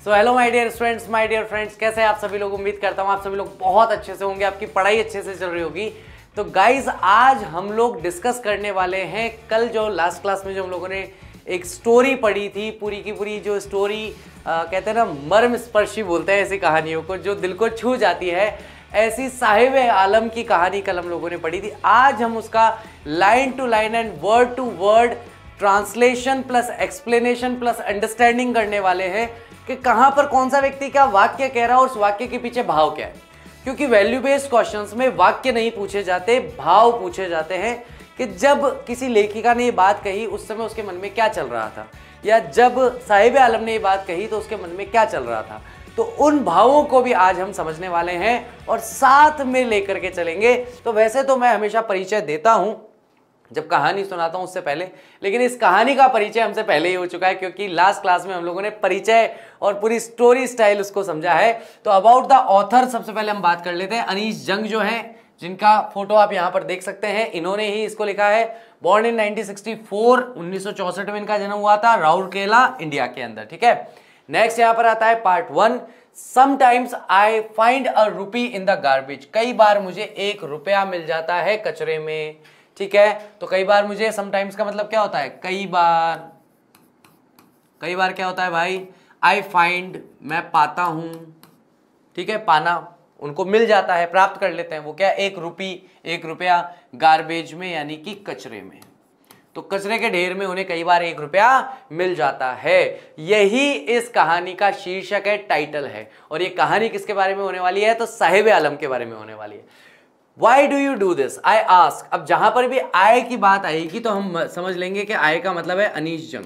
So hello my dear students, my dear friends, कैसे हैं आप सभी लोग। उम्मीद करता हूँ आप सभी लोग बहुत अच्छे से होंगे, आपकी पढ़ाई अच्छे से चल रही होगी। तो गाइज आज हम लोग डिस्कस करने वाले हैं, कल जो लास्ट क्लास में जो हम लोगों ने एक स्टोरी पढ़ी थी, पूरी की पूरी जो स्टोरी कहते हैं ना, मर्म स्पर्शी बोलते हैं ऐसी कहानियों को जो दिल को छू जाती है, ऐसी साहिब आलम की कहानी कल हम लोगों ने पढ़ी थी। आज हम उसका line to line and word to word translation plus explanation plus understanding करने वाले हैं कि कहां पर कौन सा व्यक्ति क्या वाक्य कह रहा है और उस वाक्य के पीछे भाव क्या है। क्योंकि वैल्यू बेस्ड क्वेश्चंस में वाक्य नहीं पूछे जाते, भाव पूछे जाते हैं कि जब किसी लेखिका ने ये बात कही उस समय उसके मन में क्या चल रहा था, या जब साहिब आलम ने ये बात कही तो उसके मन में क्या चल रहा था। तो उन भावों को भी आज हम समझने वाले हैं और साथ में लेकर के चलेंगे। तो वैसे तो मैं हमेशा परिचय देता हूं जब कहानी सुनाता हूं उससे पहले, लेकिन इस कहानी का परिचय हमसे पहले ही हो चुका है क्योंकि लास्ट क्लास में हम लोगों ने परिचय और पूरी स्टोरी स्टाइल उसको समझा है। तो अबाउट द ऑथर सबसे पहले हम बात कर लेते हैं। अनीश जंग जो है, जिनका फोटो आप यहां पर देख सकते हैं, इन्होंने ही इसको लिखा है। बॉर्न इन 1964, 1964 में इनका जन्म हुआ था राउरकेला, इंडिया के अंदर। ठीक है, नेक्स्ट यहां पर आता है part 1। Sometimes I find a rupee in the garbage. कई बार मुझे 1 रुपया मिल जाता है कचरे में। ठीक है, तो कई बार मुझे, समटाइम्स का मतलब क्या होता है, कई बार। कई बार क्या होता है भाई, आई फाइंड, मैं पाता हूं। ठीक है, पाना, उनको मिल जाता है, प्राप्त कर लेते हैं। वो क्या, 1 रुपी, 1 रुपया गार्बेज में यानी कि कचरे में। तो कचरे के ढेर में उन्हें कई बार 1 रुपया मिल जाता है। यही इस कहानी का शीर्षक है, टाइटल है। और ये कहानी किसके बारे में होने वाली है, तो साहिब आलम के बारे में होने वाली है। Why do you do this? I ask। अब जहां पर भी आय की बात आएगी तो हम समझ लेंगे कि आय का मतलब है अनीश जंग,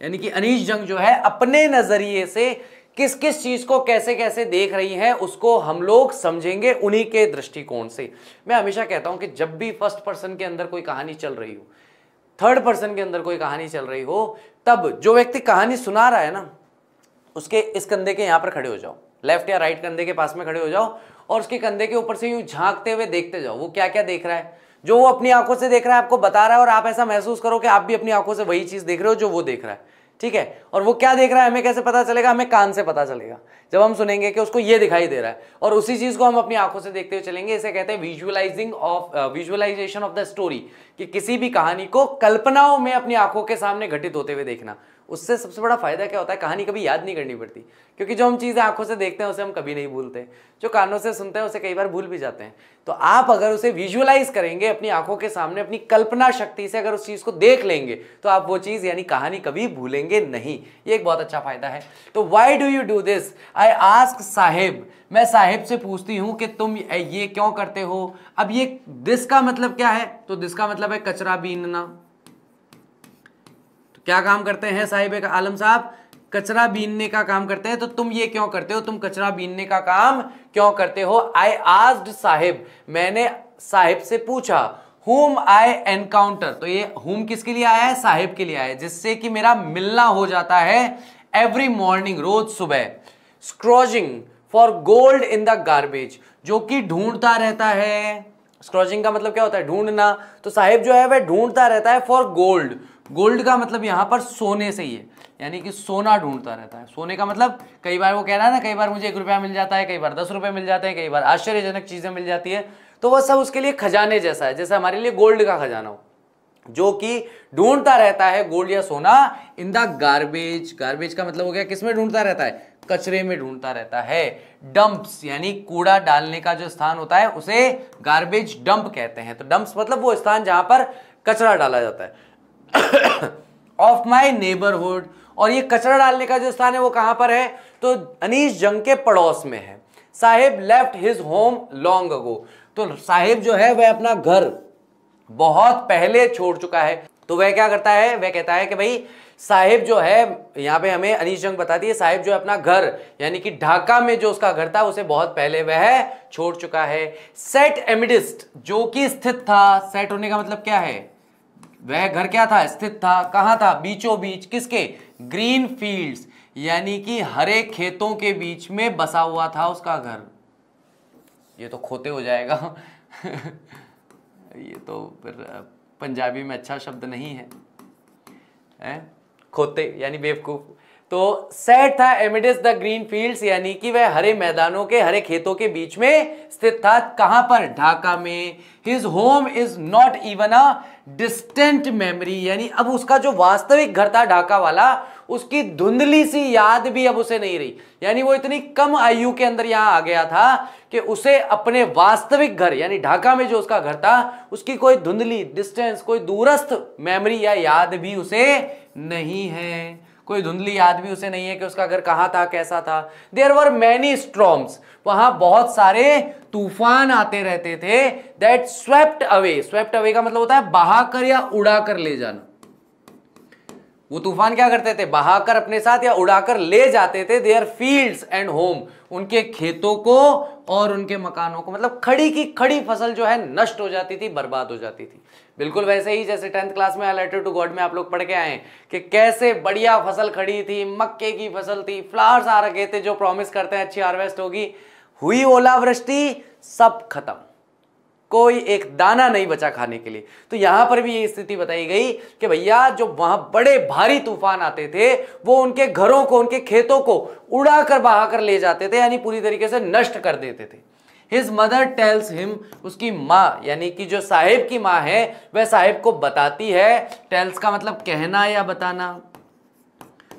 यानी कि अनीश जंग जो है अपने नजरिए से किस किस चीज को कैसे कैसे देख रही है उसको हम लोग समझेंगे उन्हीं के दृष्टिकोण से। मैं हमेशा कहता हूं कि जब भी फर्स्ट पर्सन के अंदर कोई कहानी चल रही हो, थर्ड पर्सन के अंदर कोई कहानी चल रही हो, तब जो व्यक्ति कहानी सुना रहा है ना, उसके इस कंधे के यहां पर खड़े हो जाओ, लेफ्ट या राइट कंधे के पास में खड़े हो जाओ और उसके कंधे के ऊपर से यूं झांकते हुए देखते जाओ वो क्या क्या देख रहा है। जो वो अपनी आंखों से देख रहा है आपको बता रहा है और आप ऐसा महसूस करो कि आप भी अपनी आंखों से वही चीज देख रहे हो जो वो देख रहा है। ठीक है, और वो क्या देख रहा है हमें कैसे पता चलेगा, हमें कान से पता चलेगा जब हम सुनेंगे कि उसको ये दिखाई दे रहा है, और उसी चीज को हम अपनी आंखों से देखते हुए चलेंगे। इसे कहते हैं विजुअलाइजेशन ऑफ द स्टोरी, कि किसी भी कहानी को कल्पनाओं में अपनी आंखों के सामने घटित होते हुए देखना। उससे सबसे बड़ा फायदा क्या होता है, कहानी कभी याद नहीं करनी पड़ती, क्योंकि जो हम चीजें आंखों से देखते हैं उसे हम कभी नहीं भूलते, जो कानों से सुनते हैं उसे कई बार भूल भी जाते हैं। तो आप अगर उसे विजुअलाइज करेंगे अपनी आंखों के सामने, अपनी कल्पना शक्ति से अगर उस चीज को देख लेंगे, तो आप वो चीज यानी कहानी कभी भूलेंगे नहीं। ये एक बहुत अच्छा फायदा है। तो why do you do this? I ask Sahib, मैं साहिब से पूछती हूं कि तुम ये क्यों करते हो। अब ये दिस का मतलब क्या है, तो दिस का मतलब है कचरा बीनना। क्या काम करते हैं साहिब आलम साहब, कचरा बीनने का काम करते हैं। तो तुम ये क्यों करते हो, तुम कचरा बीनने का काम क्यों करते हो। आई आस्क्ड साहिब, मैंने साहिब से पूछा। हुम आई एनकाउंटर, तो ये हुम किसके लिए आया है, साहिब के लिए आया है, जिससे कि मेरा मिलना हो जाता है एवरी मॉर्निंग, रोज सुबह। Scrounging for gold in the garbage, जो कि ढूंढता रहता है। स्क्रॉजिंग का मतलब क्या होता है, ढूंढना। तो साहिब जो है वह ढूंढता रहता है फॉर गोल्ड। गोल्ड का मतलब यहां पर सोने से ही है, यानी कि सोना ढूंढता रहता है। सोने का मतलब, कई बार वो कह रहा है ना, कई बार मुझे 1 रुपया मिल जाता है, कई बार 10 रुपए मिल जाते हैं, कई बार आश्चर्यजनक चीजें मिल जाती है। तो वह सब उसके लिए खजाने जैसा है, जैसे हमारे लिए गोल्ड का खजाना हो, जो कि ढूंढता रहता है गोल्ड या सोना इन द गार्बेज। गार्बेज का मतलब हो गया किसमें ढूंढता रहता है, कचरे में ढूंढता रहता है। डंप्स यानी कूड़ा डालने का जो स्थान होता है उसे गार्बेज डंप कहते हैं। तो डंप्स मतलब वो स्थान जहां पर कचरा डाला जाता है। ऑफ माई नेबरहुड, और ये कचरा डालने का जो स्थान है वो कहां पर है, तो अनीश जंग के पड़ोस में है। Sahib left his home long ago, तो साहिब जो है वह अपना घर बहुत पहले छोड़ चुका है। तो वह क्या करता है, वह कहता है कि भाई साहिब जो है, यहां पे हमें अनीश जंग बताती है, साहिब जो है अपना घर यानी कि ढाका में जो उसका घर था उसे बहुत पहले वह छोड़ चुका है। सेट एमिडिस्ट, जो कि स्थित था। सेट होने का मतलब क्या है, वह घर क्या था, स्थित था। कहां था, बीचों बीच, किसके, ग्रीन फील्ड्स, यानी कि हरे खेतों के बीच में बसा हुआ था उसका घर। ये तो खोते हो जाएगा ये तो फिर पंजाबी में अच्छा शब्द नहीं है, खोते यानी बेवकूफ। तो सेट था एमिडिस द ग्रीन फील्ड्स, यानी कि वह हरे मैदानों के, हरे खेतों के बीच में स्थित था। कहां पर? ढाका में। His home is not even a distant memory, यानी अब उसका जो वास्तविक घर था ढाका वाला, उसकी धुंधली सी याद भी अब उसे नहीं रही। यानी वो इतनी कम आयु के अंदर यहां आ गया था कि उसे अपने वास्तविक घर यानी ढाका में जो उसका घर था, उसकी कोई धुंधली, डिस्टेंस, कोई दूरस्थ मेमोरी या याद भी उसे नहीं है। कोई धुंधली याद भी उसे नहीं है कि उसका घर कहां था, कैसा था। देयर वर मैनी स्टॉर्म्स, वहां बहुत सारे तूफान आते रहते थे। That swept away, swept away का मतलब होता है बहाकर या उड़ाकर ले जाना। वो तूफान क्या करते थे? बहाकर अपने साथ या उड़ाकर ले जाते थे देयर फील्ड्स एंड होम, उनके खेतों को और उनके मकानों को। मतलब खड़ी की खड़ी फसल जो है नष्ट हो जाती थी, बर्बाद हो जाती थी। बिल्कुल वैसे ही जैसे 10th क्लास में लेटर टू गॉड में आप लोग पढ़ के आए कि कैसे बढ़िया फसल खड़ी थी, मक्के की फसल थी, फ्लावर्स आ रखे थे जो प्रॉमिस करते हैं अच्छी हार्वेस्ट होगी। हुई ओलावृष्टि, सब खत्म, कोई एक दाना नहीं बचा खाने के लिए। तो यहां पर भी ये स्थिति बताई गई कि भैया जो वहां बड़े भारी तूफान आते थे वो उनके घरों को, उनके खेतों को उड़ाकर बहाकर ले जाते थे, यानी पूरी तरीके से नष्ट कर देते थे। हिज मदर टेल्स हिम, उसकी माँ यानी कि जो साहिब की माँ है वह साहिब को बताती है। टेल्स का मतलब कहना या बताना।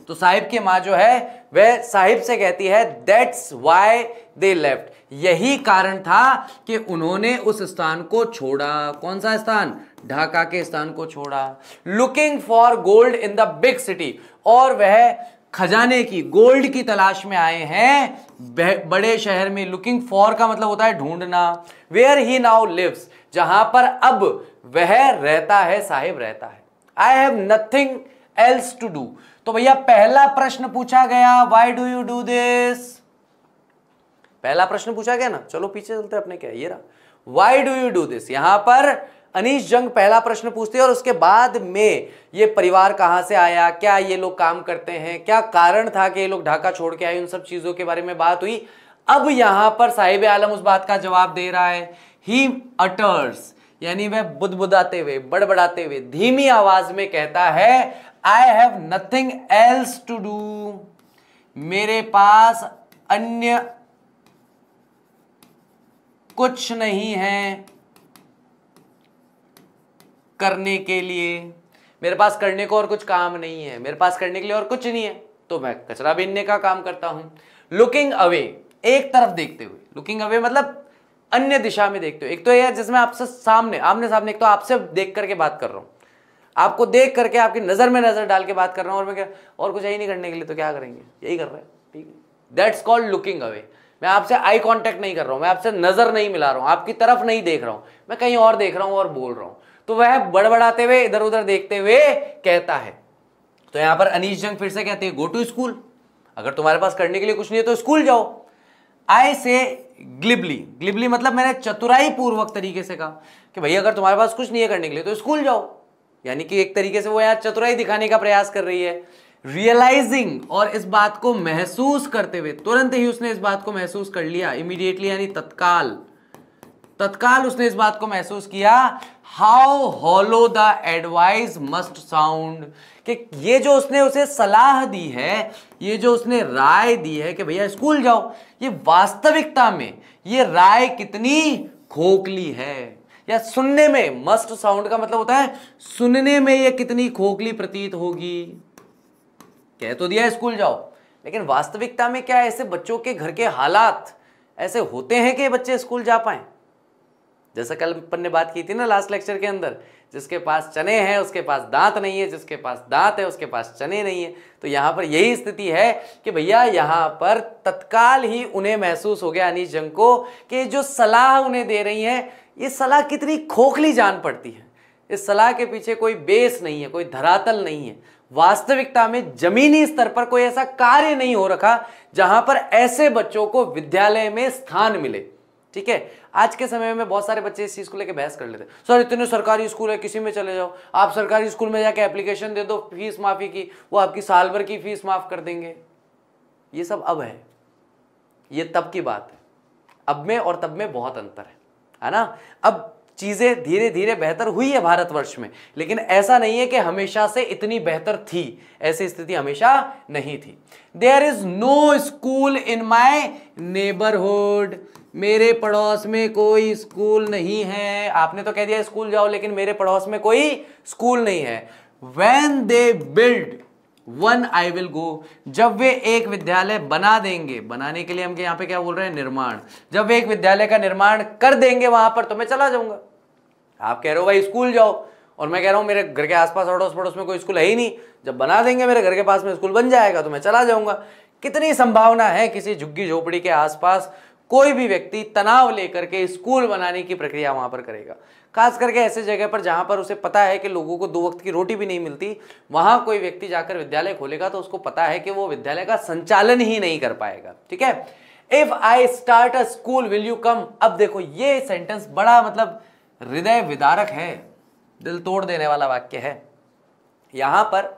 तो साहिब की माँ जो है वह साहिब से कहती है दैट्स वाई दे लेफ्ट, यही कारण था कि उन्होंने उस स्थान को छोड़ा। कौन सा स्थान? ढाका के स्थान को छोड़ा। Looking for gold in the big city, और वह खजाने की, गोल्ड की तलाश में आए हैं बड़े शहर में। लुकिंग फॉर का मतलब होता है ढूंढना। वेयर ही नाउ लिव्स, जहां पर अब वह रहता है, साहिब रहता है। I have nothing else to do. तो भैया पहला प्रश्न पूछा गया, why do you do this? पहला प्रश्न पूछा गया ना, चलो पीछे चलते अपने, क्या ये रहा, why do you do this. यहां पर अनीश जंग पहला प्रश्न पूछते हैं और उसके बाद में ये परिवार कहां से आया, क्या ये लोग काम करते हैं, क्या कारण था कि ये लोग ढाका छोड़ के आए, उन सब चीजों के बारे में बात हुई। अब यहां पर साहिब आलम उस बात का जवाब दे रहा है। ही अटर्स, यानी वह बुदबुदाते हुए, बड़बड़ाते हुए, धीमी आवाज में कहता है I have nothing else to do, मेरे पास अन्य कुछ नहीं है करने के लिए। मेरे पास करने को और कुछ काम नहीं है, मेरे पास करने के लिए और कुछ नहीं है, तो मैं कचरा बीनने का काम करता हूं। लुकिंग अवे, एक तरफ देखते हुए। लुकिंग अवे मतलब अन्य दिशा में देखते हुए। एक तो यह जिसमें आपसे सामने, आमने सामने, एक तो आपसे देख करके बात कर रहा हूं, आपको देख करके आपकी नजर में नजर डाल के बात कर रहा हूं, और मैं क्या, और कुछ यही नहीं करने के लिए तो क्या करेंगे, यही कर रहे हैं, ठीक है। That's called looking away. मैं आपसे आई कांटेक्ट नहीं कर रहा हूं, मैं आपसे नजर नहीं मिला रहा हूं, आपकी तरफ नहीं देख रहा हूं, मैं कहीं और देख रहा हूं और बोल रहा हूं। तो वह बड़बड़ाते हुए, इधर उधर देखते हुए कहता है। तो यहां पर अनीश जंग फिर से कहते हैं गो टू स्कूल, अगर तुम्हारे पास करने के लिए कुछ नहीं है तो स्कूल जाओ। आई से ग्लिबली, ग्लिबली मतलब मैंने चतुराई पूर्वक तरीके से कहा कि भैया अगर तुम्हारे पास कुछ नहीं है करने के लिए तो स्कूल जाओ, यानी कि एक तरीके से वो यहां चतुराई दिखाने का प्रयास कर रही है। रियलाइजिंग, और इस बात को महसूस करते हुए, तुरंत ही उसने इस बात को महसूस कर लिया, इमीडिएटली यानी तत्काल, तत्काल उसने इस बात को महसूस किया। How hollow the advice must sound, कि ये जो उसने उसे सलाह दी है, ये जो उसने राय दी है कि भैया स्कूल जाओ, ये वास्तविकता में ये राय कितनी खोखली है, या सुनने में, मस्ट साउंड का मतलब होता है सुनने में ये कितनी खोखली प्रतीत होगी। कह तो दिया स्कूल जाओ, लेकिन वास्तविकता में क्या ऐसे बच्चों के घर के हालात ऐसे होते हैं कि बच्चे स्कूल जा पाए? जैसा कल अपन ने बात की थी ना लास्ट लेक्चर के अंदर, जिसके पास चने हैं उसके पास दांत नहीं है, जिसके पास दांत है उसके पास चने नहीं है। तो यहां पर यही स्थिति है कि भैया यहां पर तत्काल ही उन्हें महसूस हो गया, अनीश जंग को, कि जो सलाह उन्हें दे रही है ये सलाह कितनी खोखली जान पड़ती है। इस सलाह के पीछे कोई बेस नहीं है, कोई धरातल नहीं है। वास्तविकता में जमीनी स्तर पर कोई ऐसा कार्य नहीं हो रखा जहां पर ऐसे बच्चों को विद्यालय में स्थान मिले। ठीक है, आज के समय में बहुत सारे बच्चे इस चीज को लेकर बहस कर लेते हैं, सर इतने सरकारी स्कूल है किसी में चले जाओ, आप सरकारी स्कूल में जाके एप्लीकेशन दे दो फीस माफी की, वो आपकी साल भर की फीस माफ कर देंगे। ये सब अब है, ये तब की बात है, अब में और तब में बहुत अंतर है ना। अब चीजें धीरे धीरे बेहतर हुई है भारतवर्ष में, लेकिन ऐसा नहीं है कि हमेशा से इतनी बेहतर थी, ऐसी स्थिति हमेशा नहीं थी। There is no school in my neighbourhood, मेरे पड़ोस में कोई स्कूल नहीं है। आपने तो कह दिया स्कूल जाओ, लेकिन मेरे पड़ोस में कोई स्कूल नहीं है। When they build one I will go, जब वे एक विद्यालय बना देंगे, बनाने के लिए हम यहाँ पे क्या बोल रहे हैं, निर्माण, जब वे एक विद्यालय का निर्माण कर देंगे वहां पर तो मैं चला जाऊंगा। आप कह रहे हो भाई स्कूल जाओ, और मैं कह रहा हूं मेरे घर के आसपास अड़ोस पड़ोस में कोई स्कूल है ही नहीं, जब बना देंगे मेरे घर के पास में स्कूल बन जाएगा तो मैं चला जाऊंगा। कितनी संभावना है किसी झुग्गी झोपड़ी के आसपास कोई भी व्यक्ति तनाव लेकर के स्कूल बनाने की प्रक्रिया वहां पर करेगा। खास करके ऐसे जगह पर जहां पर उसे पता है कि लोगों को 2 वक्त की रोटी भी नहीं मिलती, वहां कोई व्यक्ति जाकर विद्यालय खोलेगा तो उसको पता है कि वो विद्यालय का संचालन ही नहीं कर पाएगा। ठीक है, if I start a school will you come. अब देखो ये सेंटेंस बड़ा मतलब हृदय विदारक है, दिल तोड़ देने वाला वाक्य है। यहां पर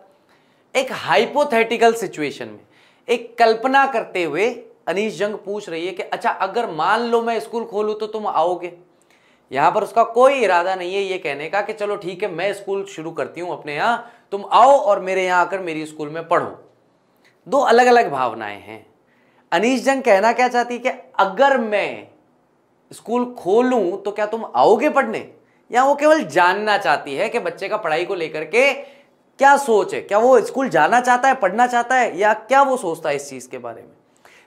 एक हाइपोथेटिकल सिचुएशन में एक कल्पना करते हुए अनीश जंग पूछ रही है कि अच्छा अगर मान लो मैं स्कूल खोलूं तो तुम आओगे। यहां पर उसका कोई इरादा नहीं है ये कहने का कि चलो ठीक है मैं स्कूल शुरू करती हूं अपने यहां, तुम आओ और मेरे यहां आकर मेरी स्कूल में पढ़ो। 2 अलग अलग भावनाएं हैं। अनीश जंग कहना क्या चाहती है कि अगर मैं स्कूल खोलूं तो क्या तुम आओगे पढ़ने, या वो केवल जानना चाहती है कि बच्चे का पढ़ाई को लेकर के क्या सोच है, क्या वो स्कूल जाना चाहता है, पढ़ना चाहता है, या क्या वो सोचता है इस चीज के बारे में।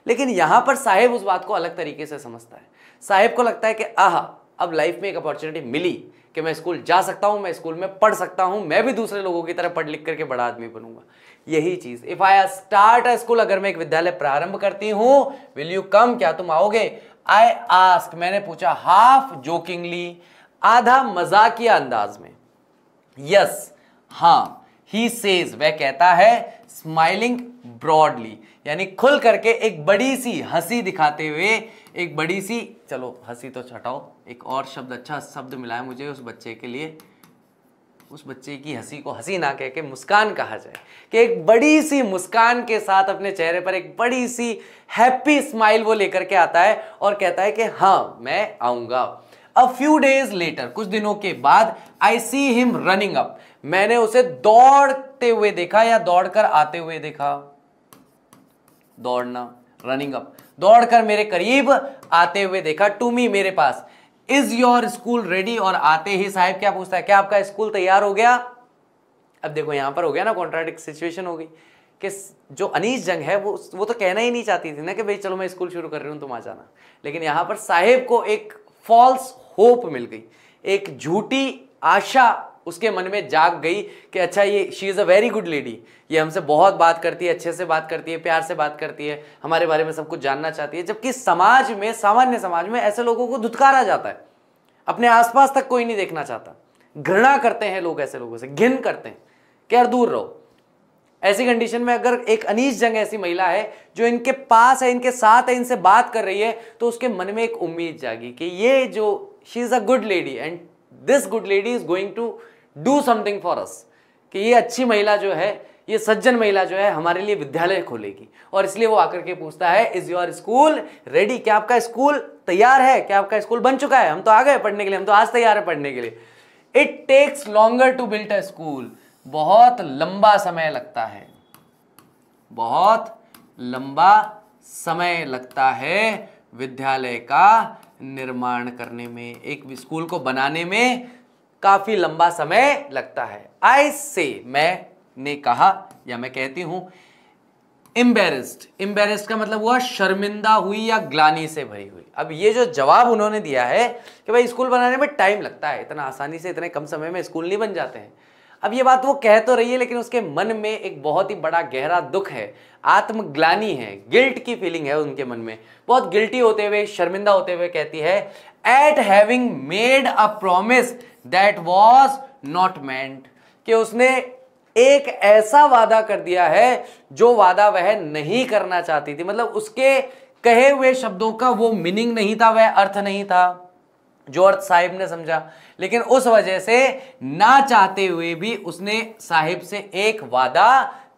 लेकिन यहां पर साहिब उस बात को अलग तरीके से समझता है। साहिब को लगता है कि आहा अब लाइफ में एक अपॉर्चुनिटी मिली कि मैं स्कूल जा सकता हूं, मैं स्कूल में पढ़ सकता हूं, मैं भी दूसरे लोगों की तरह पढ़ लिख करके बड़ा आदमी बनूंगा। यही चीज, if I start a school, अगर मैं एक विद्यालय प्रारंभ करती हूं, विल यू कम, क्या तुम आओगे। आई आस्क, मैंने पूछा, हाफ जोकिंगली, आधा मजाकिया अंदाज में। यस, हाँ। ही सेज, वह कहता है, स्माइलिंग ब्रॉडली, यानी खुल करके एक बड़ी सी हंसी दिखाते हुए, एक बड़ी सी, चलो हंसी तो हटाओ, एक और शब्द, अच्छा शब्द मिला है मुझे उस बच्चे के लिए, उस बच्चे की हंसी को हंसी ना कह के मुस्कान कहा जाए, कि एक बड़ी सी मुस्कान के साथ अपने चेहरे पर एक बड़ी सी हैप्पी स्माइल वो लेकर के आता है और कहता है कि हाँ मैं आऊंगा। अ फ्यू डेज लेटर, कुछ दिनों के बाद, आई सी हिम रनिंग अप, मैंने उसे दौड़ते हुए देखा या दौड़कर आते हुए देखा। दौड़ना, रनिंग अप, दौड़कर मेरे करीब आते हुए देखा, टू मी, मेरे पास। इज योर स्कूल रेडी, और आते ही साहिब क्या पूछता है, क्या आपका स्कूल तैयार हो गया। अब देखो यहां पर हो गया ना, कॉन्ट्राडिक्ट सिचुएशन हो गई कि जो अनीश जंग है वो तो कहना ही नहीं चाहती थी ना कि भाई चलो मैं स्कूल शुरू कर रही हूं तुम आ जाना, लेकिन यहां पर साहिब को एक फॉल्स होप मिल गई, एक झूठी आशा उसके मन में जाग गई कि अच्छा ये she is a very good lady, ये हमसे बहुत बात करती है, अच्छे से बात करती है, प्यार से बात करती है, हमारे बारे में सब कुछ जानना चाहती है। जबकि समाज में, सामान्य समाज में ऐसे लोगों को धुतकारा जाता है, अपने आसपास तक कोई नहीं देखना चाहता, घृणा करते हैं लोग, ऐसे लोगों से घिन करते हैं कि यार दूर रहो। ऐसी कंडीशन में अगर एक अनीश जंग ऐसी महिला है जो इनके पास है, इनके साथ है, इनसे बात कर रही है, तो उसके मन में एक उम्मीद जागी कि ये जो she is a good lady and this good lady is going to do something for us, कि ये अच्छी महिला जो है, ये सज्जन महिला जो है हमारे लिए विद्यालय खोलेगी। और इसलिए वो आकर के पूछता है, इज योर स्कूल रेडी, क्या आपका स्कूल तैयार है, क्या आपका स्कूल बन चुका है, हम तो आ गए पढ़ने के लिए, हम तो आज तैयार है पढ़ने के लिए। It takes longer to build a school, बहुत लंबा समय लगता है, बहुत लंबा समय लगता है विद्यालय का निर्माण करने में, एक स्कूल को बनाने में काफी लंबा समय लगता है। आई से, मैंने कहा या मैं कहती हूं, एम्बेरेस्ड, एम्बेरेस्ड का मतलब हुआ शर्मिंदा हुई या ग्लानि से भरी हुई। अब ये जो जवाब उन्होंने दिया है कि भाई स्कूल बनाने में टाइम लगता है, इतना आसानी से इतने कम समय में स्कूल नहीं बन जाते हैं। अब ये बात वो कह तो रही है, लेकिन उसके मन में एक बहुत ही बड़ा गहरा दुख है, आत्मग्लानि है, गिल्ट की फीलिंग है उनके मन में, बहुत गिल्टी होते हुए, शर्मिंदा होते हुए कहती है, eight having made a promise that was not meant, कि उसने एक ऐसा वादा कर दिया है जो वादा वह नहीं करना चाहती थी, मतलब उसके कहे हुए शब्दों का वो मीनिंग नहीं था, वह अर्थ नहीं था जो अर्थ साहिब ने समझा, लेकिन उस वजह से ना चाहते हुए भी उसने साहिब से एक वादा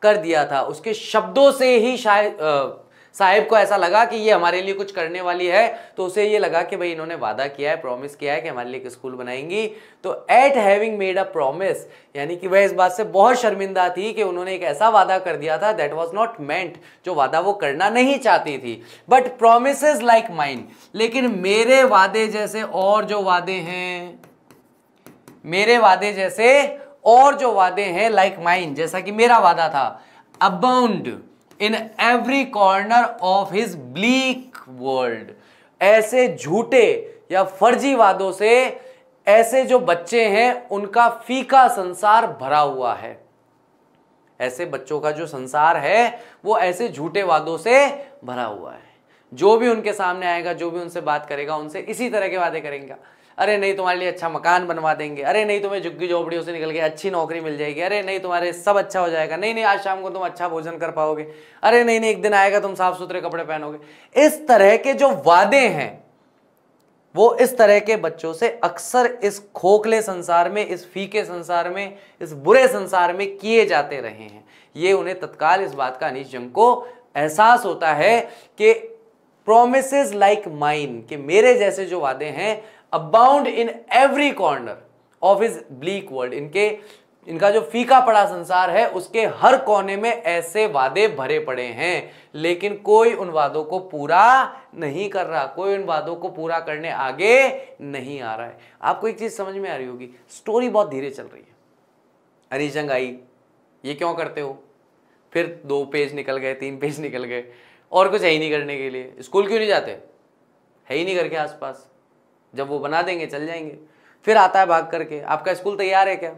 कर दिया था। उसके शब्दों से ही शायद साहिब को ऐसा लगा कि ये हमारे लिए कुछ करने वाली है, तो उसे ये लगा कि भाई इन्होंने वादा किया है, प्रॉमिस किया है कि हमारे लिए एक स्कूल बनाएंगी। तो eight having made a promise, यानी कि वह इस बात से बहुत शर्मिंदा थी कि उन्होंने एक ऐसा वादा कर दिया था दैट वाज नॉट मेंट, जो वादा वो करना नहीं चाहती थी। बट प्रोमिसेस लाइक माइन, लेकिन मेरे वादे जैसे और जो वादे हैं, मेरे वादे जैसे और जो वादे हैं, लाइक माइन, जैसा कि मेरा वादा था, abound in every corner of his bleak world. ऐसे झूठे या फर्जी वादों से ऐसे जो बच्चे हैं उनका फीका संसार भरा हुआ है। ऐसे बच्चों का जो संसार है वो ऐसे झूठे वादों से भरा हुआ है। जो भी उनके सामने आएगा, जो भी उनसे बात करेगा, उनसे इसी तरह के वादे करेंगे। अरे नहीं तुम्हारे लिए अच्छा मकान बनवा देंगे, अरे नहीं तुम्हें झुग्गी झोपड़ियों से निकल के अच्छी नौकरी मिल जाएगी, अरे नहीं तुम्हारे सब अच्छा हो जाएगा, नहीं नहीं आज शाम को तुम अच्छा भोजन कर पाओगे, अरे नहीं नहीं एक दिन आएगा तुम साफ सुथरे कपड़े पहनोगे। इस तरह के जो वादे हैं वो इस तरह के बच्चों से अक्सर इस खोखले संसार में, इस फीके संसार में, इस बुरे संसार में किए जाते रहे हैं। ये उन्हें तत्काल इस बात का अनीश जंग को एहसास होता है कि प्रोमिसेस लाइक माइन, कि मेरे जैसे जो वादे हैं, abound in every corner of his bleak world, इनका जो फीका पड़ा संसार है उसके हर कोने में ऐसे वादे भरे पड़े हैं, लेकिन कोई उन वादों को पूरा नहीं कर रहा, कोई उन वादों को पूरा करने आगे नहीं आ रहा है। आपको एक चीज समझ में आ रही होगी, स्टोरी बहुत धीरे चल रही है। अनीश जंग आई, ये क्यों करते हो, फिर 2 पेज निकल गए, 3 पेज निकल गए, और कुछ है ही नहीं करने के लिए। स्कूल क्यों नहीं जाते, है ही नहीं घर के आसपास, जब वो बना देंगे चल जाएंगे। फिर आता है भाग करके, आपका स्कूल तैयार है क्या।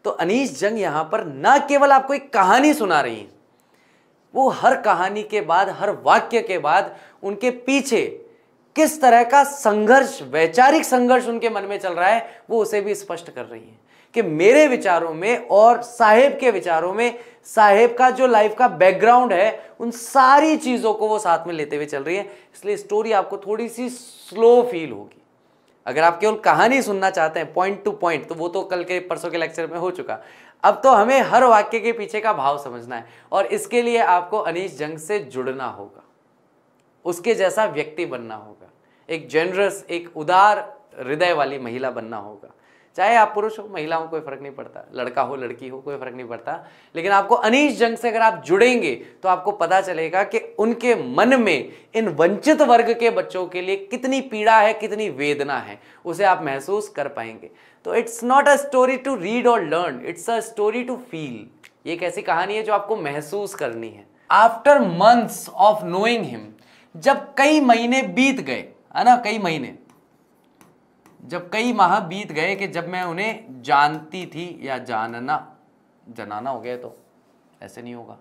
तो अनीश जंग यहां पर न केवल आपको एक कहानी सुना रही है, वो हर कहानी के बाद, हर वाक्य के बाद उनके पीछे किस तरह का संघर्ष, वैचारिक संघर्ष उनके मन में चल रहा है, वो उसे भी स्पष्ट कर रही है कि मेरे विचारों में और साहेब के विचारों में, साहेब का जो लाइफ का बैकग्राउंड है, उन सारी चीजों को वो साथ में लेते हुए चल रही है। इसलिए स्टोरी आपको थोड़ी सी स्लो फील होगी। अगर आप केवल कहानी सुनना चाहते हैं पॉइंट टू पॉइंट, तो वो तो कल के परसों के लेक्चर में हो चुका। अब तो हमें हर वाक्य के पीछे का भाव समझना है, और इसके लिए आपको अनीश जंग से जुड़ना होगा, उसके जैसा व्यक्ति बनना होगा, एक जेनरस, एक उदार हृदय वाली महिला बनना होगा। चाहे आप पुरुष हो, महिला हो, कोई फर्क नहीं पड़ता, लड़का हो, लड़की हो, कोई फर्क नहीं पड़ता। लेकिन आपको अनीश जंग से अगर आप जुड़ेंगे तो आपको पता चलेगा कि उनके मन में इन वंचित वर्ग के बच्चों के लिए कितनी पीड़ा है, कितनी वेदना है, उसे आप महसूस कर पाएंगे। तो it's not a story to read और learn, it's a story to feel. ये एक ऐसी कहानी है जो आपको महसूस करनी है। After months of knowing him, जब कई महीने बीत गए, है ना, कई महीने, जब कई माह बीत गए कि जब मैं उन्हें जानती थी, या जानना, जनाना हो गया तो ऐसे नहीं होगा,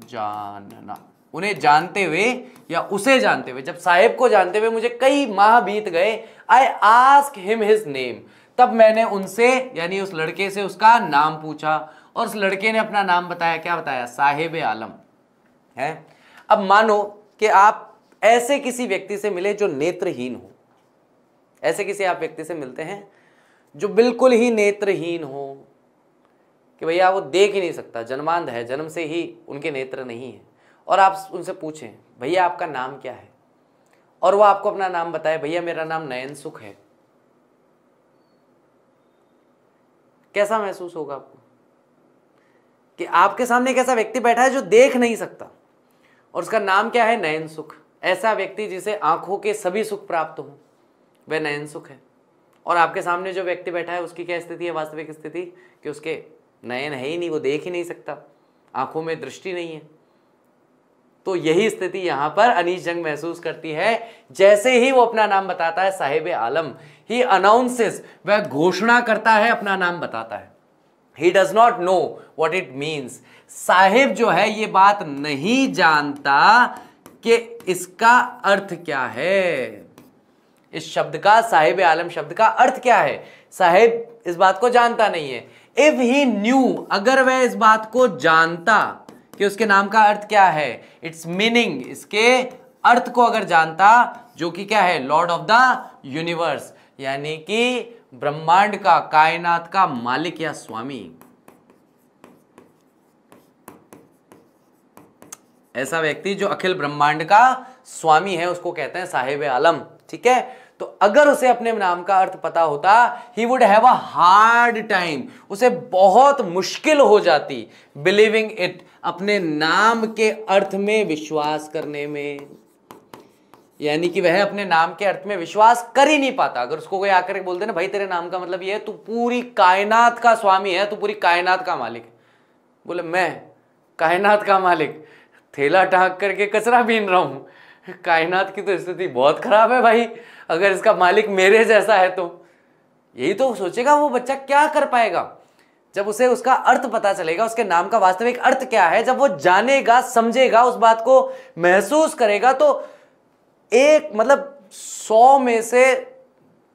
जानना, उन्हें जानते हुए या उसे जानते हुए, जब साहेब को जानते हुए मुझे कई माह बीत गए, I ask him his name, तब मैंने उनसे, यानी उस लड़के से, उसका नाम पूछा, और उस लड़के ने अपना नाम बताया। क्या बताया, साहेब आलम है। अब मानो कि आप ऐसे किसी व्यक्ति से मिले जो नेत्रहीन हो, ऐसे किसी आप व्यक्ति से मिलते हैं जो बिल्कुल ही नेत्रहीन हो, कि भैया वो देख ही नहीं सकता, जन्मांध है, जन्म से ही उनके नेत्र नहीं है, और आप उनसे पूछें भैया आपका नाम क्या है, और वो आपको अपना नाम बताए, भैया मेरा नाम नयन सुख है, कैसा महसूस होगा आपको कि आपके सामने एक ऐसा व्यक्ति बैठा है जो देख नहीं सकता, और उसका नाम क्या है, नयन सुख। ऐसा व्यक्ति जिसे आंखों के सभी सुख प्राप्त हो, वह नयन सुख है। और आपके सामने जो व्यक्ति बैठा है उसकी क्या स्थिति है, वास्तविक स्थिति, कि उसके नयन है ही नहीं, वो देख ही नहीं सकता, आंखों में दृष्टि नहीं है। तो यही स्थिति यहां पर अनीश जंग महसूस करती है। जैसे ही वो अपना नाम बताता है, साहिब आलम, ही अनाउंसेस, वह घोषणा करता है, अपना नाम बताता है। He does not know what it means, Sahib जो है ये बात नहीं जानता कि इसका अर्थ क्या है, इस शब्द का, साहिब आलम शब्द का अर्थ क्या है, साहिब इस बात को जानता नहीं है। इफ ही न्यू, अगर वह इस बात को जानता कि उसके नाम का अर्थ क्या है, इट्स मीनिंग, इसके अर्थ को अगर जानता, जो कि क्या है, लॉर्ड ऑफ द यूनिवर्स, यानी कि ब्रह्मांड का, कायनात का मालिक या स्वामी, ऐसा व्यक्ति जो अखिल ब्रह्मांड का स्वामी है उसको कहते हैं साहिब आलम। ठीक है, तो अगर उसे अपने नाम का अर्थ पता होता, he would have a hard time, उसे बहुत मुश्किल हो जाती बिलीविंग इट, अपने नाम के अर्थ में विश्वास करने में। यानी कि वह अपने नाम के अर्थ में विश्वास कर ही नहीं पाता। अगर उसको कोई आकर के बोलते ना भाई तेरे नाम का मतलब ये है, तू पूरी कायनात का स्वामी है, तू पूरी कायनात का मालिक है, बोले मैं कायनात का मालिक, थैला ढाक करके कचरा बीन रहा हूं, कायनात की तो स्थिति बहुत खराब है भाई, अगर इसका मालिक मेरे जैसा है तो। यही तो सोचेगा वो बच्चा, क्या कर पाएगा जब उसे उसका अर्थ पता चलेगा, उसके नाम का वास्तविक अर्थ क्या है। जब वो जानेगा, समझेगा, उस बात को महसूस करेगा, तो एक मतलब 100 में से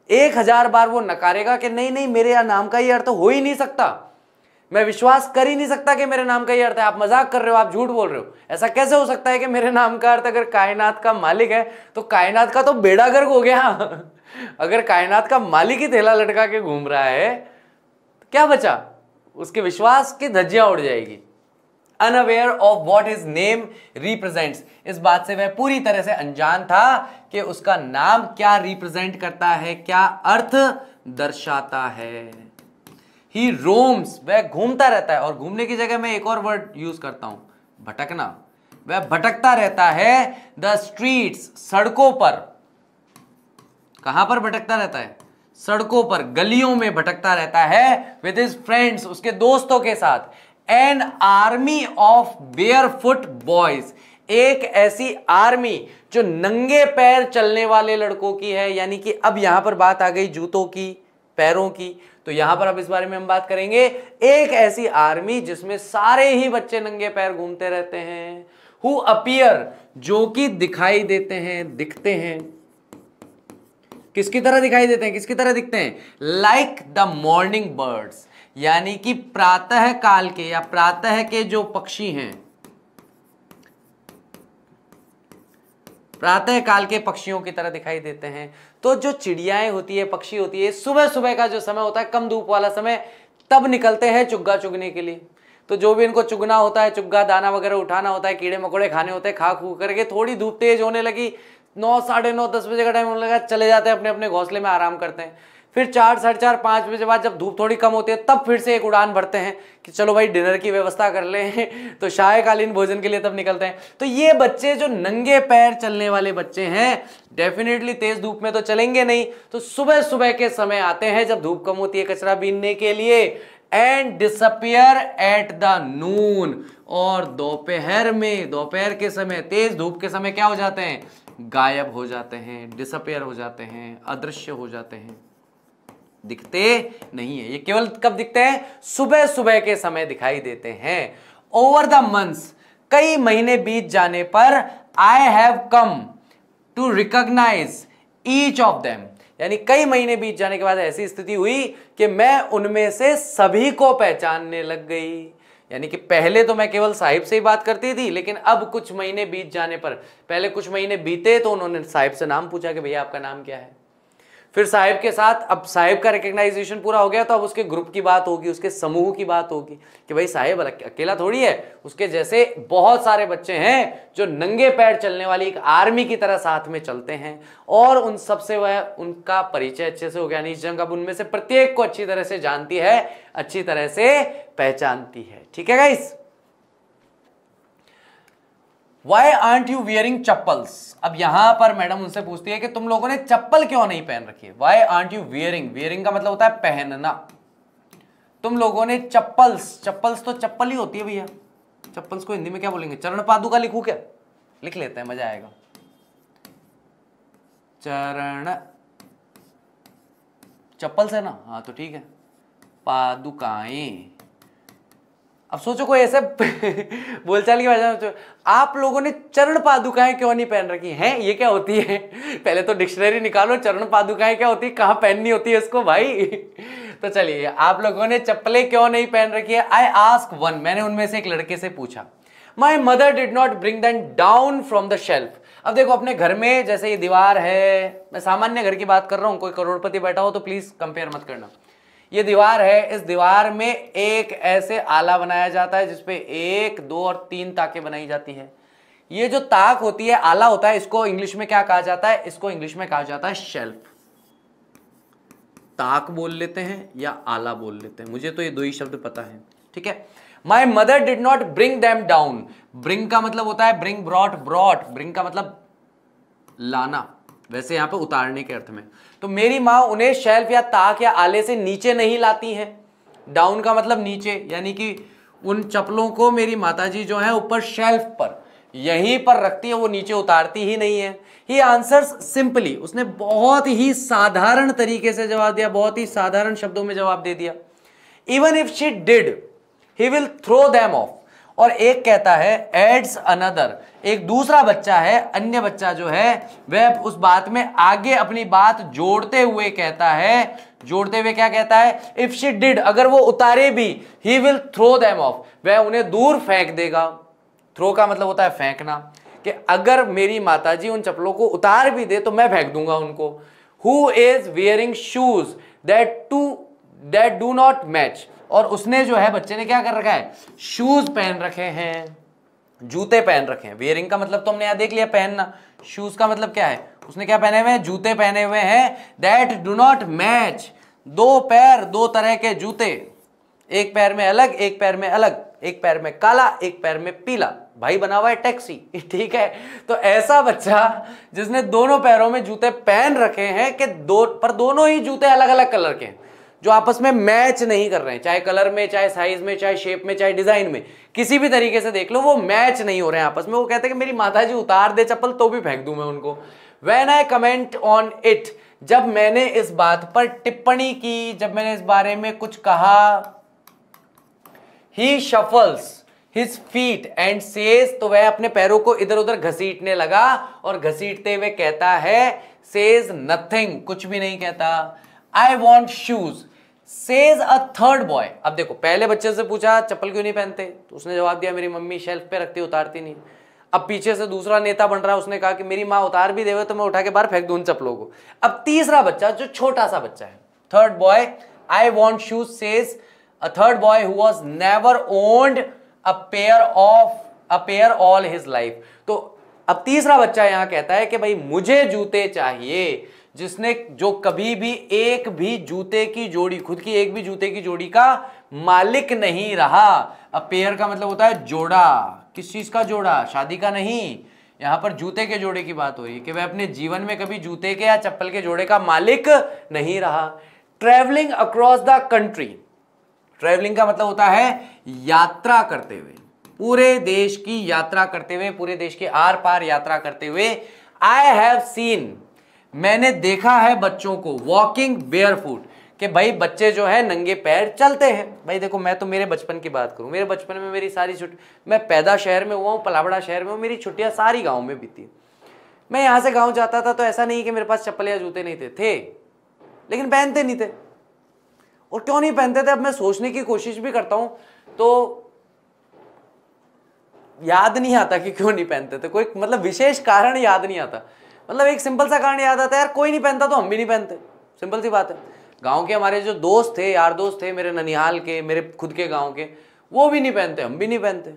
1000 बार वो नकारेगा कि नहीं नहीं मेरे नाम का ये अर्थ हो ही नहीं सकता, मैं विश्वास कर ही नहीं सकता कि मेरे नाम का ये अर्थ है, आप मजाक कर रहे हो, आप झूठ बोल रहे हो, ऐसा कैसे हो सकता है कि मेरे नाम का अर्थ, अगर कायनात का मालिक है तो कायनात का तो बेड़ा गर्क हो गया। अगर कायनात का मालिक ही थैला लटका के घूम रहा है तो क्या बचा, उसके विश्वास की धज्जियां उड़ जाएगी। Unaware of what his name represents, इस बात से वह पूरी तरह से अनजान था कि उसका नाम क्या रिप्रेजेंट करता है, क्या अर्थ दर्शाता है। ही रोम्स, वह घूमता रहता है, और घूमने की जगह मैं एक और वर्ड यूज करता हूं, भटकना। वह भटकता रहता है द स्ट्रीट्स, सड़कों पर। कहां पर भटकता रहता है? सड़कों पर, गलियों में भटकता रहता है विद हिज फ्रेंड्स, उसके दोस्तों के साथ। An army of barefoot boys, एक ऐसी आर्मी जो नंगे पैर चलने वाले लड़कों की है। यानी कि अब यहां पर बात आ गई जूतों की, पैरों की, तो यहां पर अब इस बारे में हम बात करेंगे। एक ऐसी आर्मी जिसमें सारे ही बच्चे नंगे पैर घूमते रहते हैं। हु अपीयर, जो कि दिखाई देते हैं, दिखते हैं। किसकी तरह दिखाई देते हैं, किसकी तरह दिखते हैं? लाइक द मॉर्निंग बर्ड्स, यानी कि प्रातः काल के या प्रातः के जो पक्षी हैं, प्रातः काल के पक्षियों की तरह दिखाई देते हैं। तो जो चिड़ियाएं होती है, पक्षी होती है, सुबह सुबह का जो समय होता है, कम धूप वाला समय, तब निकलते हैं चुग्गा चुगने के लिए। तो जो भी इनको चुगना होता है, चुग्गा दाना वगैरह उठाना होता है, कीड़े मकोड़े खाने होते हैं, खा खू करके थोड़ी धूप तेज होने लगी, 9, 9:30, 10 बजे का टाइम होने लगा, चले जाते हैं अपने अपने घोंसले में, आराम करते हैं। फिर 4, 4:30, 5 बजे बाद जब धूप थोड़ी कम होती है, तब फिर से एक उड़ान भरते हैं कि चलो भाई डिनर की व्यवस्था कर लें, तो सायकालीन भोजन के लिए तब निकलते हैं। तो ये बच्चे जो नंगे पैर चलने वाले बच्चे हैं, डेफिनेटली तेज धूप में तो चलेंगे नहीं, तो सुबह सुबह के समय आते हैं जब धूप कम होती है कचरा बीनने के लिए। एंड डिसअपियर एट द नून, और दोपहर में, दोपहर के समय, तेज धूप के समय क्या हो जाते हैं? गायब हो जाते हैं, डिसअपियर हो जाते हैं, अदृश्य हो जाते हैं, दिखते नहीं है। ये केवल कब दिखते हैं? सुबह सुबह के समय दिखाई देते हैं। ओवर द मंथ्स, कई महीने बीत जाने पर, I have come to recognise each of them, यानी कई महीने बीत जाने के बाद ऐसी स्थिति हुई कि मैं उनमें से सभी को पहचानने लग गई। यानी कि पहले तो मैं केवल साहिब से ही बात करती थी, लेकिन अब कुछ महीने बीत जाने पर, पहले कुछ महीने बीते तो उन्होंने साहिब से नाम पूछा कि भैया आपका नाम क्या है। फिर साहिब के साथ, अब साहिब का रिकग्नाइजेशन पूरा हो गया तो अब उसके ग्रुप की बात होगी, उसके समूह की बात होगी कि भाई साहिब अकेला थोड़ी है, उसके जैसे बहुत सारे बच्चे हैं जो नंगे पैर चलने वाली एक आर्मी की तरह साथ में चलते हैं, और उन सबसे वह उनका परिचय अच्छे से हो गया। नहीं जंग अब उनमें से प्रत्येक को अच्छी तरह से जानती है, अच्छी तरह से पहचानती है। ठीक है guys? Why aren't you wearing chappals? अब यहां पर मैडम उनसे पूछती है कि तुम लोगों ने चप्पल क्यों नहीं पहन रखी है। Why aren't you wearing? wearing का मतलब होता है पहनना। तुम लोगों ने चप्पल्स, चप्पल्स तो चप्पल ही होती है भैया, चप्पल्स को हिंदी में क्या बोलेंगे? चरण पादुका लिखूं क्या? लिख लेते हैं, मजा आएगा। चरण, चप्पल से ना, हाँ तो ठीक है, पादुकाएं। अब सोचो कोई ऐसे बोलचाल की भाषा में, आप लोगों ने चरण पादुकाएं क्यों नहीं पहन रखी हैं? ये क्या होती है? पहले तो डिक्शनरी निकालो, चरण पादुकाएं क्या होती है, कहां पहननी होती है इसको भाई। तो चलिए, आप लोगों ने चप्पलें क्यों नहीं पहन रखी है? आई आस्क वन, मैंने उनमें से एक लड़के से पूछा। My mother did not bring them down from the shelf. अब देखो अपने घर में जैसे ये दीवार है, मैं सामान्य घर की बात कर रहा हूं, कोई करोड़पति बैठा हो तो प्लीज कंपेयर मत करना। ये दीवार है, इस दीवार में एक ऐसे आला बनाया जाता है जिसपे 1, 2 और 3 ताकें बनाई जाती है। ये जो ताक होती है, आला होता है, इसको इंग्लिश में क्या कहा जाता है? इसको इंग्लिश में कहा जाता है शेल्फ। ताक बोल लेते हैं या आला बोल लेते हैं, मुझे तो ये दो ही शब्द पता है, ठीक है। My mother did not bring them down. Bring का मतलब होता है ब्रिंग, ब्रॉट, ब्रॉट, ब्रिंग का मतलब लाना, वैसे यहां पे उतारने के अर्थ में। तो मेरी माँ उन्हें शेल्फ या ताक या आले से नीचे नहीं लाती हैं। डाउन का मतलब नीचे, यानी कि उन चप्पलों को मेरी माताजी जो है ऊपर शेल्फ पर यहीं पर रखती है, वो नीचे उतारती ही नहीं है। ही आंसर्स सिंपली, उसने बहुत ही साधारण तरीके से जवाब दिया, बहुत ही साधारण शब्दों में जवाब दे दिया। Even if she did he will throw them off. और एक कहता है एड्स अनदर, एक दूसरा बच्चा है, अन्य बच्चा जो है वह उस बात में आगे अपनी बात जोड़ते हुए कहता है, जोड़ते हुए क्या कहता है? इफ शी डिड, अगर वो उतारे भी, he will throw them off, वह उन्हें दूर फेंक देगा। थ्रो का मतलब होता है फेंकना, कि अगर मेरी माताजी उन चप्पलों को उतार भी दे तो मैं फेंक दूंगा उनको। Who is wearing shoes that do not match. और उसने जो है, बच्चे ने क्या कर रखा है? शूज पहन रखे हैं, जूते पहन रखे हैं। वियरिंग का मतलब तो हमने यहां देख लिया, पहनना। शूज का मतलब क्या है? उसने क्या पहने हुए हैं? जूते पहने हुए हैं। दैट डू नॉट मैच, दो पैर, दो तरह के जूते, एक पैर में अलग, एक पैर में अलग, एक पैर में काला, एक पैर में पीला, भाई बना हुआ है टैक्सी, ठीक है। तो ऐसा बच्चा जिसने दोनों पैरों में जूते पहन रखे हैं कि दोनों ही जूते अलग अलग कलर के हैं, जो आपस में मैच नहीं कर रहे हैं, चाहे कलर में, चाहे साइज में, चाहे शेप में, चाहे डिजाइन में, किसी भी तरीके से देख लो, वो मैच नहीं हो रहे हैं आपस में। वो कहते हैं कि मेरी माताजी उतार दे चप्पल तो भी फेंक दूं मैं उनको। When I comment on it, जब मैंने इस बात पर टिप्पणी की, जब मैंने इस बारे में कुछ कहा, he shuffles his feet and says, तो वह अपने पैरों को इधर उधर घसीटने लगा, और घसीटते हुए कहता है, says nothing, कुछ भी नहीं कहता। I want shoes, says a third boy। अब देखो, पहले बच्चे से पूछा चप्पल क्यों नहीं पहनते, तो उसने जवाब दिया मेरी मम्मी शेल्फ पे रखती, उतारती नहीं। अब पीछे से दूसरा नेता बन रहा है, उसने कहा कि मेरी माँ उतार भी देवे तो मैं उठा के बाहर फेंक दूं उन चप्पलों को। अब तीसरा बच्चा जो छोटा सा बच्चा है, third boy, I want shoes says a third boy who was never owned a pair all his life। तो अब तीसरा बच्चा यहां कहता है कि भाई मुझे जूते चाहिए, जिसने जो कभी भी एक भी जूते की जोड़ी, खुद की एक भी जूते की जोड़ी का मालिक नहीं रहा। अब पेयर का मतलब होता है जोड़ा। किस चीज का जोड़ा? शादी का नहीं, यहां पर जूते के जोड़े की बात हो रही है कि वह अपने जीवन में कभी जूते के या चप्पल के जोड़े का मालिक नहीं रहा। Travelling across the country, travelling का मतलब होता है यात्रा करते हुए, पूरे देश की यात्रा करते हुए, पूरे देश के आर पार यात्रा करते हुए। आई हैव सीन, मैंने देखा है बच्चों को, वॉकिंग बेयरफुट, कि भाई बच्चे जो है नंगे पैर चलते हैं। भाई देखो, मैं तो मेरे बचपन की बात करूं, मेरे बचपन में मेरी सारी छुट्टी, मैं पैदा शहर में हुआ हूं, पलाबड़ा शहर में हूं, मेरी छुट्टियां सारी गांव में बीती। मैं यहां से गांव जाता था तो ऐसा नहीं कि मेरे पास चप्पल या जूते नहीं थे, लेकिन पहनते नहीं थे। और क्यों नहीं पहनते थे, अब मैं सोचने की कोशिश भी करता हूं तो याद नहीं आता कि क्यों नहीं पहनते थे। कोई मतलब विशेष कारण याद नहीं आता, मतलब एक सिंपल सा कारण याद आता है, यार कोई नहीं पहनता तो हम भी नहीं पहनते, सिंपल सी बात है। गांव के हमारे जो दोस्त थे, यार दोस्त थे मेरे ननिहाल के, मेरे खुद के गांव के, वो भी नहीं पहनते, हम भी नहीं पहनते।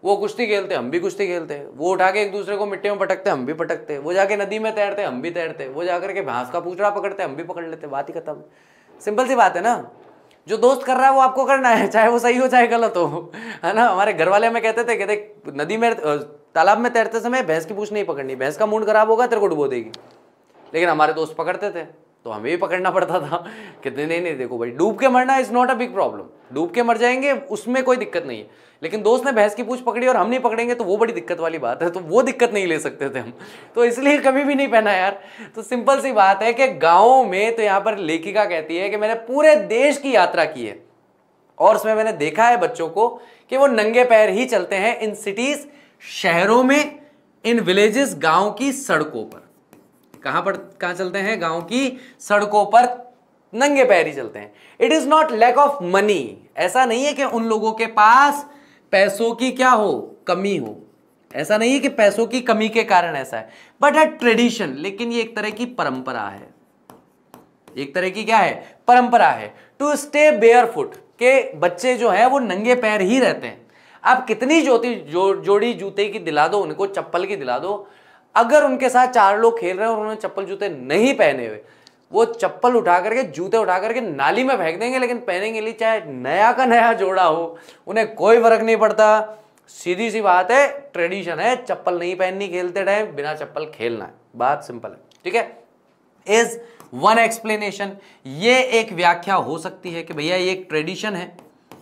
वो कुश्ती खेलते, हम भी कुश्ती खेलते। वो उठा के एक दूसरे को मिट्टी में पटकते, हम भी पटकते। वो जाके नदी में तैरते, हम भी तैरते। वो जाकर के भैंस का पूंछड़ा पकड़ते, हम भी पकड़ लेते। बात ही खत्म। सिंपल सी बात है ना। जो दोस्त कर रहा है वो आपको करना है, चाहे वो सही हो चाहे गलत हो, है ना। हमारे घर वाले हमें कहते थे, कहते नदी में, तालाब में तैरते समय भैंस की पूंछ नहीं पकड़नी, भैंस का मूड खराब होगा, तेरे को डुबो देगी। लेकिन हमारे दोस्त पकड़ते थे तो हमें भी पकड़ना पड़ता था। कहते नहीं देखो भाई, डूब के मरना is not a big problem, डूब के मर जाएंगे उसमें कोई दिक्कत नहीं है। लेकिन दोस्त ने भैंस की पूंछ पकड़ी और हम नहीं पकड़ेंगे तो वो बड़ी दिक्कत वाली बात है। तो वो दिक्कत नहीं ले सकते थे हम, तो इसलिए कभी भी नहीं पहना यार। तो सिंपल सी बात है कि गाँव में, तो यहाँ पर लेखिका कहती है कि मैंने पूरे देश की यात्रा की है और उसमें मैंने देखा है बच्चों को कि वो नंगे पैर ही चलते हैं इन सिटीज, शहरों में, इन विलेजेस, गांव की सड़कों पर। कहां चलते हैं? गांव की सड़कों पर नंगे पैर ही चलते हैं। It is not lack of money, ऐसा नहीं है कि उन लोगों के पास पैसों की क्या हो, कमी हो। ऐसा नहीं है कि पैसों की कमी के कारण ऐसा है, बट अ ट्रेडिशन, लेकिन ये एक तरह की परंपरा है। एक तरह की क्या है? परंपरा है। टू स्टे बेयरफुट, के बच्चे जो है वो नंगे पैर ही रहते हैं। आप कितनी जोड़ी जूते की दिला दो उनको, चप्पल की दिला दो, अगर उनके साथ 4 लोग खेल रहे हैं और उन्होंने चप्पल जूते नहीं पहने हुए, वो चप्पल उठा करके, जूते उठा करके नाली में फेंक देंगे, लेकिन पहनेंगे नहीं, चाहे नया का नया जोड़ा हो, उन्हें कोई फर्क नहीं पड़ता। सीधी सी बात है, ट्रेडिशन है, चप्पल नहीं पहननी खेलते टाइम, बिना चप्पल खेलना है, बात सिंपल है, ठीक है। इज वन एक्सप्लेनेशन, ये एक व्याख्या हो सकती है कि भैया ये एक ट्रेडिशन है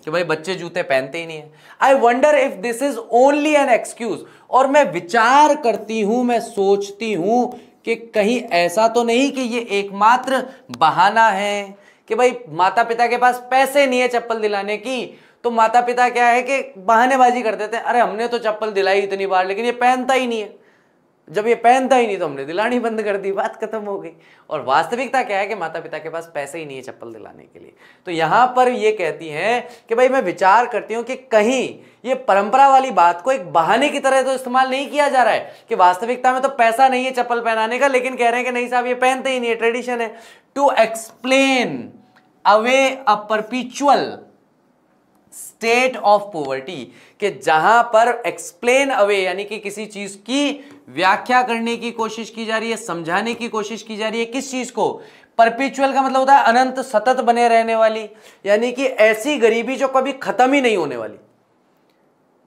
कि भाई बच्चे जूते पहनते ही नहीं है। I wonder if this is only an excuse, और मैं विचार करती हूं, मैं सोचती हूं कि कहीं ऐसा तो नहीं कि ये एकमात्र बहाना है कि भाई माता पिता के पास पैसे नहीं है चप्पल दिलाने की, तो माता पिता क्या है कि बहानेबाजी कर देते हैं, अरे हमने तो चप्पल दिलाई इतनी बार लेकिन ये पहनता ही नहीं है, जब ये पहनता ही नहीं तो हमने दिलानी बंद कर दी, बात खत्म हो गई। और वास्तविकता क्या है कि माता पिता के पास पैसे ही नहीं है चप्पल दिलाने के लिए। तो यहां पर ये कहती हैं कि भाई मैं विचार करती हूं कि कहीं ये परंपरा वाली बात को एक बहाने की तरह तो इस्तेमाल नहीं किया जा रहा है कि वास्तविकता में तो पैसा नहीं है चप्पल पहनाने का, लेकिन कह रहे हैं कि नहीं साहब ये पहनते ही नहीं है, ट्रेडिशन है। To explain away a perpetual state of poverty, कि जहां पर एक्सप्लेन अवे यानी कि किसी चीज की व्याख्या करने की कोशिश की जा रही है, समझाने की कोशिश की जा रही है, किस चीज को? परपेचुअल का मतलब होता है अनंत, सतत बने रहने वाली, यानी कि ऐसी गरीबी जो कभी खत्म ही नहीं होने वाली।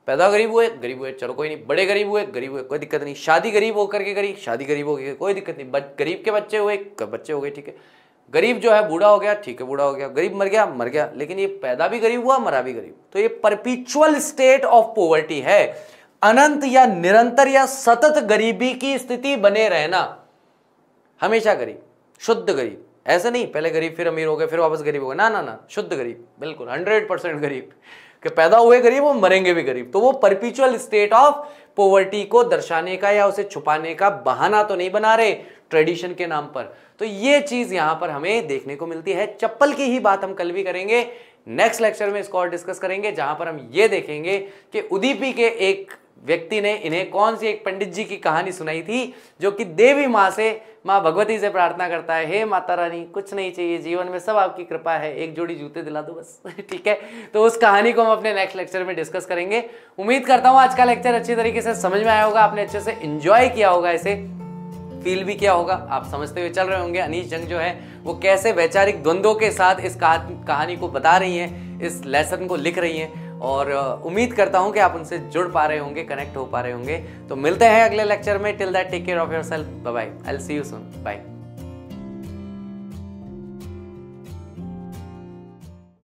पैदा गरीब हुए चलो कोई नहीं, बड़े गरीब हुए कोई दिक्कत नहीं, शादी गरीब होकर के करी, शादी गरीब हो गई कोई दिक्कत नहीं, गरीब के बच्चे हुए ठीक है, गरीब जो है बूढ़ा हो गया, ठीक है बूढ़ा हो गया, गरीब मर गया, लेकिन ये पैदा भी गरीब हुआ, मरा भी गरीब। तो ये परपेचुअल स्टेट ऑफ पॉवर्टी है, अनंत या निरंतर या सतत गरीबी की स्थिति बने रहना, हमेशा गरीब, शुद्ध गरीब, ऐसे नहीं पहले गरीब फिर अमीर हो गए फिर वापस गरीब हो गए, ना, शुद्ध गरीब, बिल्कुल 100% गरीब, कि पैदा हुए गरीब और मरेंगे भी गरीब। तो वो परपेचुअल स्टेट ऑफ पॉवर्टी को दर्शाने का या उसे छुपाने का बहाना तो नहीं बना रहे ट्रेडिशन के नाम पर। तो ये चीज यहां पर हमें देखने को मिलती है। चप्पल की ही बात हम कल भी करेंगे, नेक्स्ट लेक्चर में इसको और डिस्कस करेंगे, जहां पर हम ये देखेंगे कि उदीपी के एक व्यक्ति ने इन्हें कौन सी एक पंडित जी की कहानी सुनाई थी, जो कि देवी माँ से, माँ भगवती से प्रार्थना करता है, हे माता रानी कुछ नहीं चाहिए जीवन में, सब आपकी कृपा है, एक जोड़ी जूते दिला दो बस ठीक है। तो उस कहानी को हम अपने नेक्स्ट लेक्चर में डिस्कस करेंगे। उम्मीद करता हूँ आज का लेक्चर अच्छी तरीके से समझ में आया होगा, आपने अच्छे से एंजॉय किया होगा, इसे फील भी किया होगा, आप समझते हुए चल रहे होंगे अनीश जंग जो है वो कैसे वैचारिक द्वंद्वों के साथ इस कहानी को बता रही हैं, इस लेसन को लिख रही हैं, और उम्मीद करता हूं कि आप उनसे जुड़ पा रहे होंगे, कनेक्ट हो पा रहे होंगे। तो मिलते हैं अगले लेक्चर में, till that take care of yourself, bye bye, I will see you soon, bye.